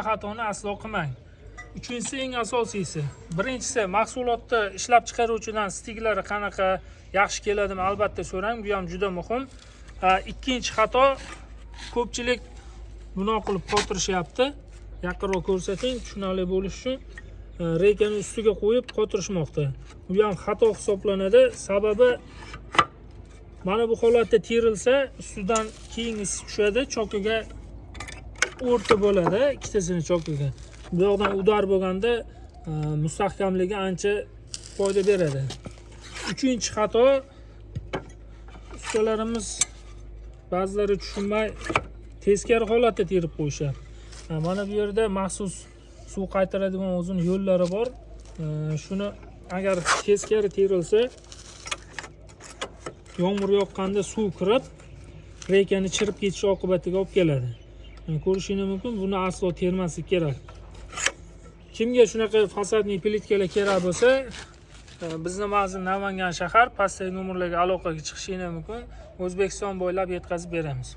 xatoni aslo qilmang. Uchinchisi eng asosiysi. Birinchisi mahsulotni ishlab chiqaruvchidan stiklari qanaqa, yaxshi keladimi albatta so'rang, bu ham juda muhim. Ikkinchi xato, ko'pchilik bunaqa qilib qotirishyapti. Yaqinroq ko'rsating, tushunarli bo'lishi uchun reykani ustiga qo'yib qotirishmoqda. Bu ham xato hisoblanadi. Sababi mana bu holatda terilsa, ustidan keyingisi tushadi, chokaga o'rta bo'ladi, ikkitasini chokaga. Bu yoqdan udar bo'lganda mustahkamligi ancha foyda beradi. Uchinchi xato, ustalarimiz ba'zilari tushunmay teskari holatda terib qo'yishadi. Mana bu yerda maxsus suv qaytaradigan o'zining yo'llari bor. Shuni agar teskari terilsa, yomg'ir yoqqanda suv kirib, reykani chirib ketishi oqibatiga olib keladi. Ko'rishingiz mumkin, buni aslo termaslik kerak. Kimga shunaqa fasadniy plitkalar kerak bo'lsa, bizni mag'azin Namangan shahar, pastdagi nomerlarga aloqaga chiqishingiz mumkin. O'zbekiston bo'ylab yetkazib beramiz.